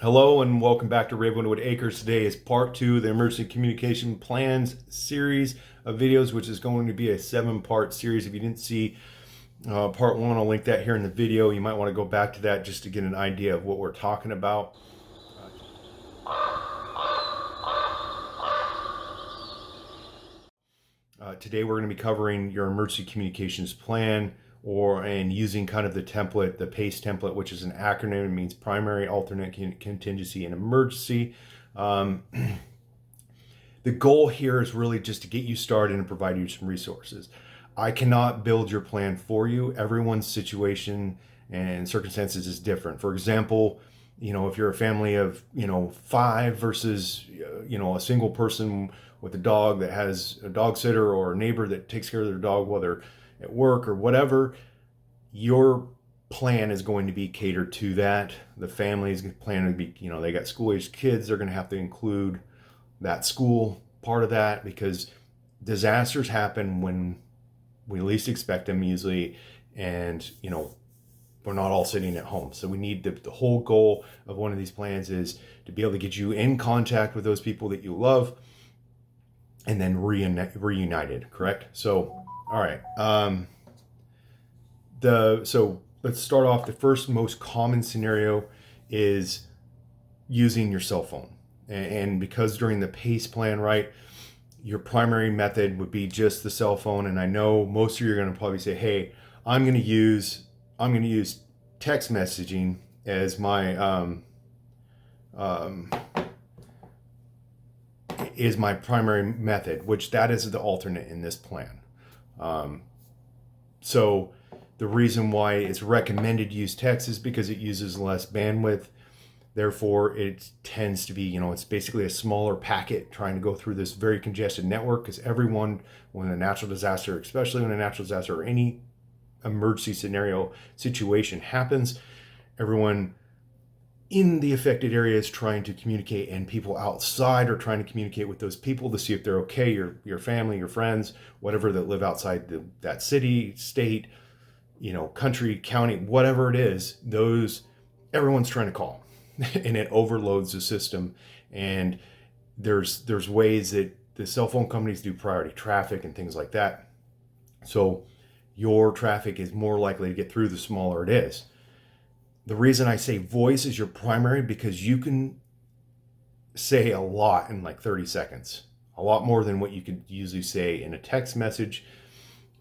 Hello and welcome back to Ravenwood Acres. Today is part 2 of the Emergency Communication Plans series of videos, which is going to be a 7-part series. If you didn't see part 1, I'll link that here in the video. You might want to go back to that just to get an idea of what we're talking about. Today we're going to be covering your emergency communications plan and using kind of the template, the PACE template, which is an acronym. It means primary, alternate, contingency, and emergency. The goal here is really just to get you started and provide you some resources. I cannot build your plan for you. Everyone's situation and circumstances is different. For example, if you're a family of, 5 versus, a single person with a dog that has a dog sitter or a neighbor that takes care of their dog while they're at work or whatever, your plan is going to be catered to that. The family's plan to be, they got school-aged kids, they're going to have to include that school part of that, because disasters happen when we least expect them usually, and we're not all sitting at home. So we need the whole goal of one of these plans is to be able to get you in contact with those people that you love and then reunited, correct? So all right. So let's start off. The first most common scenario is using your cell phone. And because during the PACE plan, right, your primary method would be just the cell phone. And I know most of you are going to probably say, hey, I'm going to use text messaging as my is my primary method, which that is the alternate in this plan. So the reason why it's recommended to use text is because it uses less bandwidth. Therefore, it tends to be, it's basically a smaller packet trying to go through this very congested network, because everyone, when a natural disaster, especially when a natural disaster or any emergency situation happens, everyone in the affected area is trying to communicate, and people outside are trying to communicate with those people to see if they're okay, your family, your friends, whatever, that live outside that city, state, country, county, whatever it is. Everyone's trying to call and it overloads the system. And there's ways that the cell phone companies do priority traffic and things like that. So your traffic is more likely to get through the smaller it is. The reason I say voice is your primary, because you can say a lot in like 30 seconds, a lot more than what you could usually say in a text message.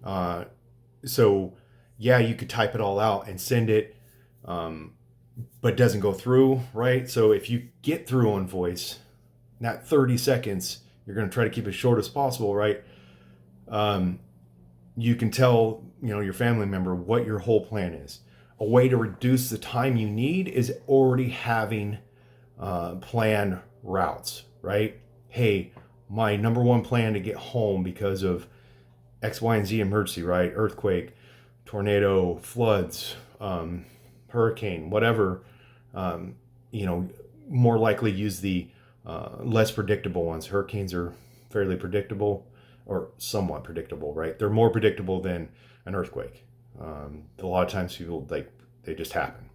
So yeah, you could type it all out and send it, but it doesn't go through, right? So if you get through on voice, not 30 seconds, you're going to try to keep it as short as possible, right? You can tell, your family member what your whole plan is. A way to reduce the time you need is already having plan routes, right? Hey, my number one plan to get home because of X, Y, and Z emergency, right? Earthquake, tornado, floods, hurricane, whatever. More likely use the less predictable ones. Hurricanes are fairly predictable, or somewhat predictable, right? They're more predictable than an earthquake. A lot of times people, they just happen.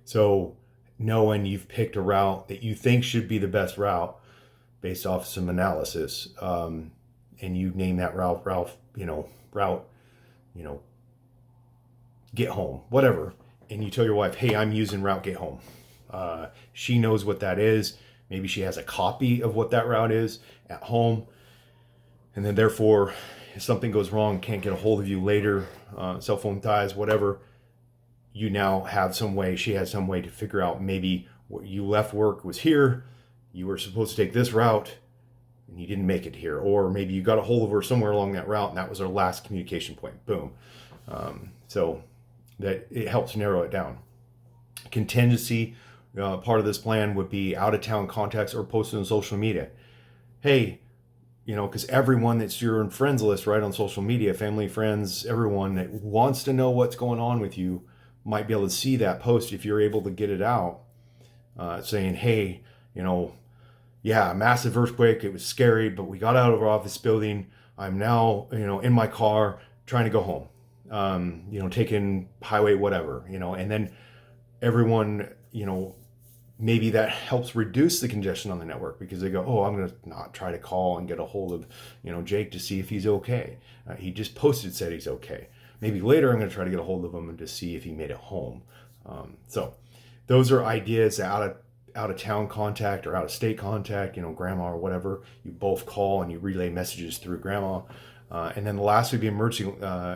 So knowing you've picked a route that you think should be the best route based off some analysis, and you name that route, get home, whatever. And you tell your wife, hey, I'm using route get home. She knows what that is. Maybe she has a copy of what that route is at home. And then therefore, if something goes wrong, can't get a hold of you later, cell phone dies, whatever, you now have some way, she has some way to figure out, maybe what you left work was here, you were supposed to take this route, and you didn't make it here. Or maybe you got a hold of her somewhere along that route, and that was our last communication point. Boom. So that it helps narrow it down. Contingency, part of this plan would be out-of-town contacts or posted on social media. Hey, because everyone that's your friends list, right, on social media, family, friends, everyone that wants to know what's going on with you might be able to see that post if you're able to get it out, saying, hey, yeah, massive earthquake, it was scary, but we got out of our office building. I'm now, in my car trying to go home, taking highway, whatever, and then everyone, maybe that helps reduce the congestion on the network because they go, oh, I'm going to not try to call and get a hold of, Jake to see if he's okay. He just posted, said he's okay. Maybe later I'm going to try to get a hold of him and to see if he made it home. So those are ideas. Out of town contact or out of state contact, grandma or whatever, you both call and you relay messages through grandma. And then the last would be emergency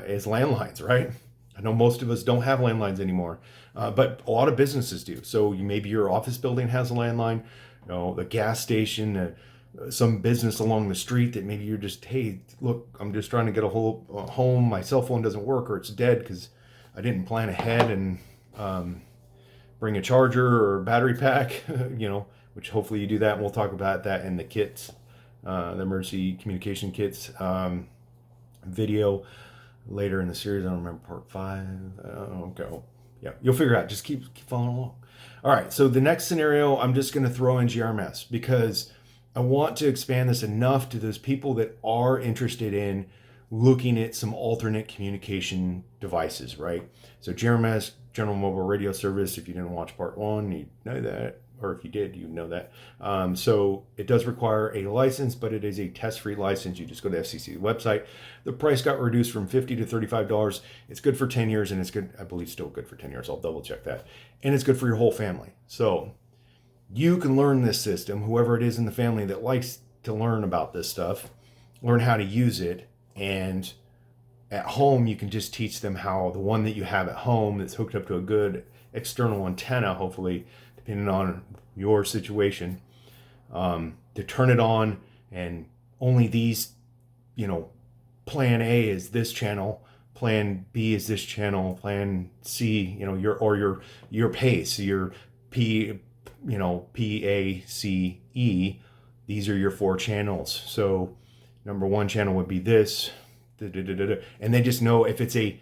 is landlines, right? I know most of us don't have landlines anymore, but a lot of businesses do. So maybe your office building has a landline, the gas station, some business along the street that maybe you're just, hey, look, I'm just trying to get a home. My cell phone doesn't work or it's dead because I didn't plan ahead and bring a charger or battery pack, which hopefully you do that. And we'll talk about that in the kits, the emergency communication kits video later in the series. I don't remember part 5. Okay. Yeah, you'll figure it out. Just keep following along. All right. So the next scenario, I'm just going to throw in GMRS because I want to expand this enough to those people that are interested in looking at some alternate communication devices, right? So GMRS, General Mobile Radio Service, if you didn't watch part 1, you know that, or if you did, you know that. So it does require a license, but it is a test-free license. You just go to the FCC website. The price got reduced from $50 to $35. It's good for 10 years, and it's good, I believe, still good for 10 years. I'll double check that. And it's good for your whole family. So you can learn this system, whoever it is in the family that likes to learn about this stuff, learn how to use it, and at home, you can just teach them how the one that you have at home that's hooked up to a good external antenna, hopefully, depending on your situation, to turn it on, and only these, plan A is this channel, plan B is this channel, plan C, your PACE, your P.A.C.E. These are your 4 channels. So number 1 channel would be this. And they just know if it's a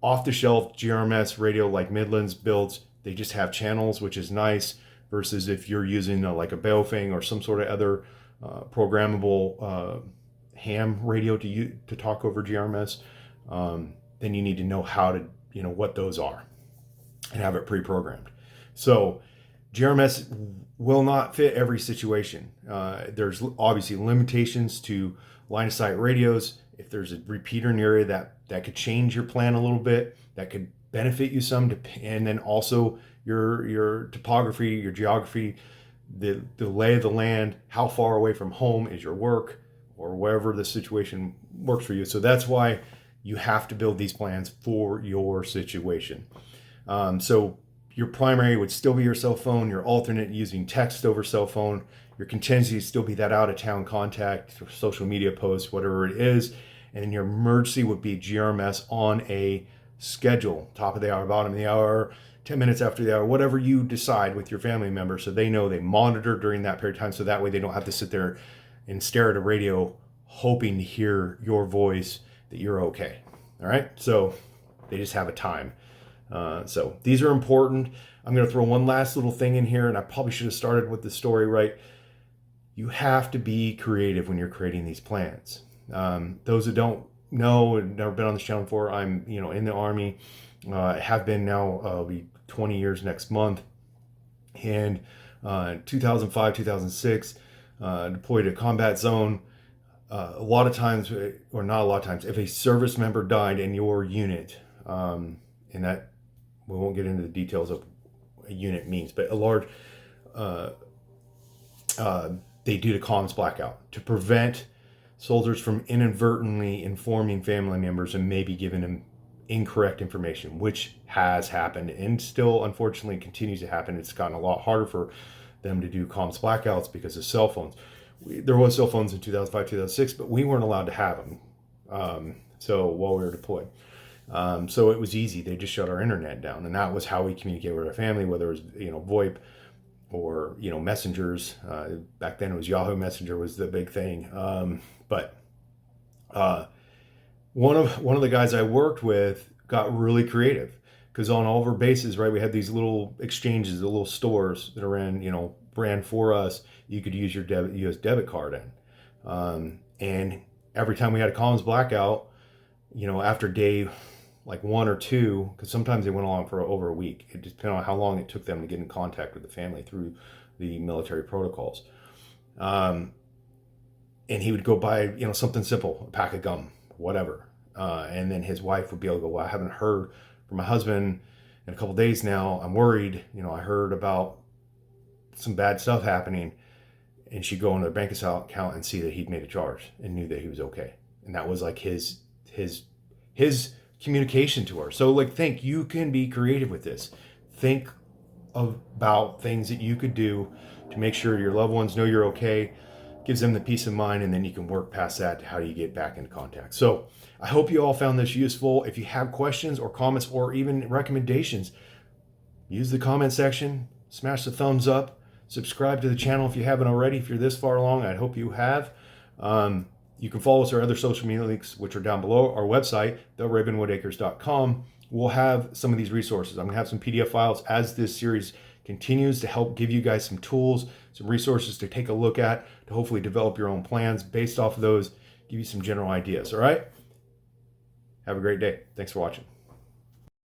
off-the-shelf GMRS radio like Midlands builds, they just have channels, which is nice, versus if you're using like a Baofeng or some sort of other programmable ham radio to talk over GMRS, then you need to know how to, what those are and have it pre-programmed. So GMRS will not fit every situation. There's obviously limitations to line of sight radios. If there's a repeater in the area that could change your plan a little bit, that could benefit you some, and then also your topography, your geography, the lay of the land, how far away from home is your work, or wherever the situation works for you. So that's why you have to build these plans for your situation. So your primary would still be your cell phone, your alternate using text over cell phone, your contingency would still be that out-of-town contact, social media post, whatever it is, and then your emergency would be GMRS on a schedule, top of the hour, bottom of the hour, 10 minutes after the hour, whatever you decide with your family member, so they know they monitor during that period of time, so that way they don't have to sit there and stare at a radio hoping to hear your voice that you're okay. All right, so they just have a time. So these are important. I'm going to throw one last little thing in here, and I probably should have started with the story right. You have to be creative when you're creating these plans. Those that don't know and never been on this channel before, I'm in the Army. I have been now. I'll be 20 years next month. And 2005, 2006, deployed to a combat zone. A lot of times, or not a lot of times, if a service member died in your unit, and that we won't get into the details of what a unit means, but a large, they do the comms blackout to prevent soldiers from inadvertently informing family members and maybe giving them incorrect information, which has happened and still unfortunately continues to happen. It's gotten a lot harder for them to do comms blackouts because of cell phones. There was cell phones in 2005, 2006, but we weren't allowed to have them. So while we were deployed. So it was easy. They just shut our internet down, and that was how we communicated with our family, whether it was VoIP or messengers. Back then it was Yahoo Messenger was the big thing. But one of the guys I worked with got really creative, because on all of our bases, right, we had these little exchanges, the little stores that ran for us. You could use your US debit card in, and every time we had a comms blackout, after day like one or two, because sometimes they went along for over a week. It depended on how long it took them to get in contact with the family through the military protocols. And he would go buy, something simple, a pack of gum, whatever. And then his wife would be able to go, well, I haven't heard from my husband in a couple of days now. I'm worried. I heard about some bad stuff happening. And she'd go into their bank account and see that he'd made a charge and knew that he was okay. And that was like his communication to her. So think, you can be creative with this. Think about things that you could do to make sure your loved ones know you're okay, gives them the peace of mind, and then you can work past that to how do you get back into contact. So I hope you all found this useful. If you have questions or comments or even recommendations, use the comment section, smash the thumbs up, subscribe to the channel if you haven't already. If you're this far along, I hope you have. You can follow us on our other social media links, which are down below. Our website, theravenwoodacres.com, will have some of these resources. I'm going to have some PDF files as this series continues to help give you guys some tools, some resources to take a look at, to hopefully develop your own plans based off of those, give you some general ideas. All right? Have a great day. Thanks for watching.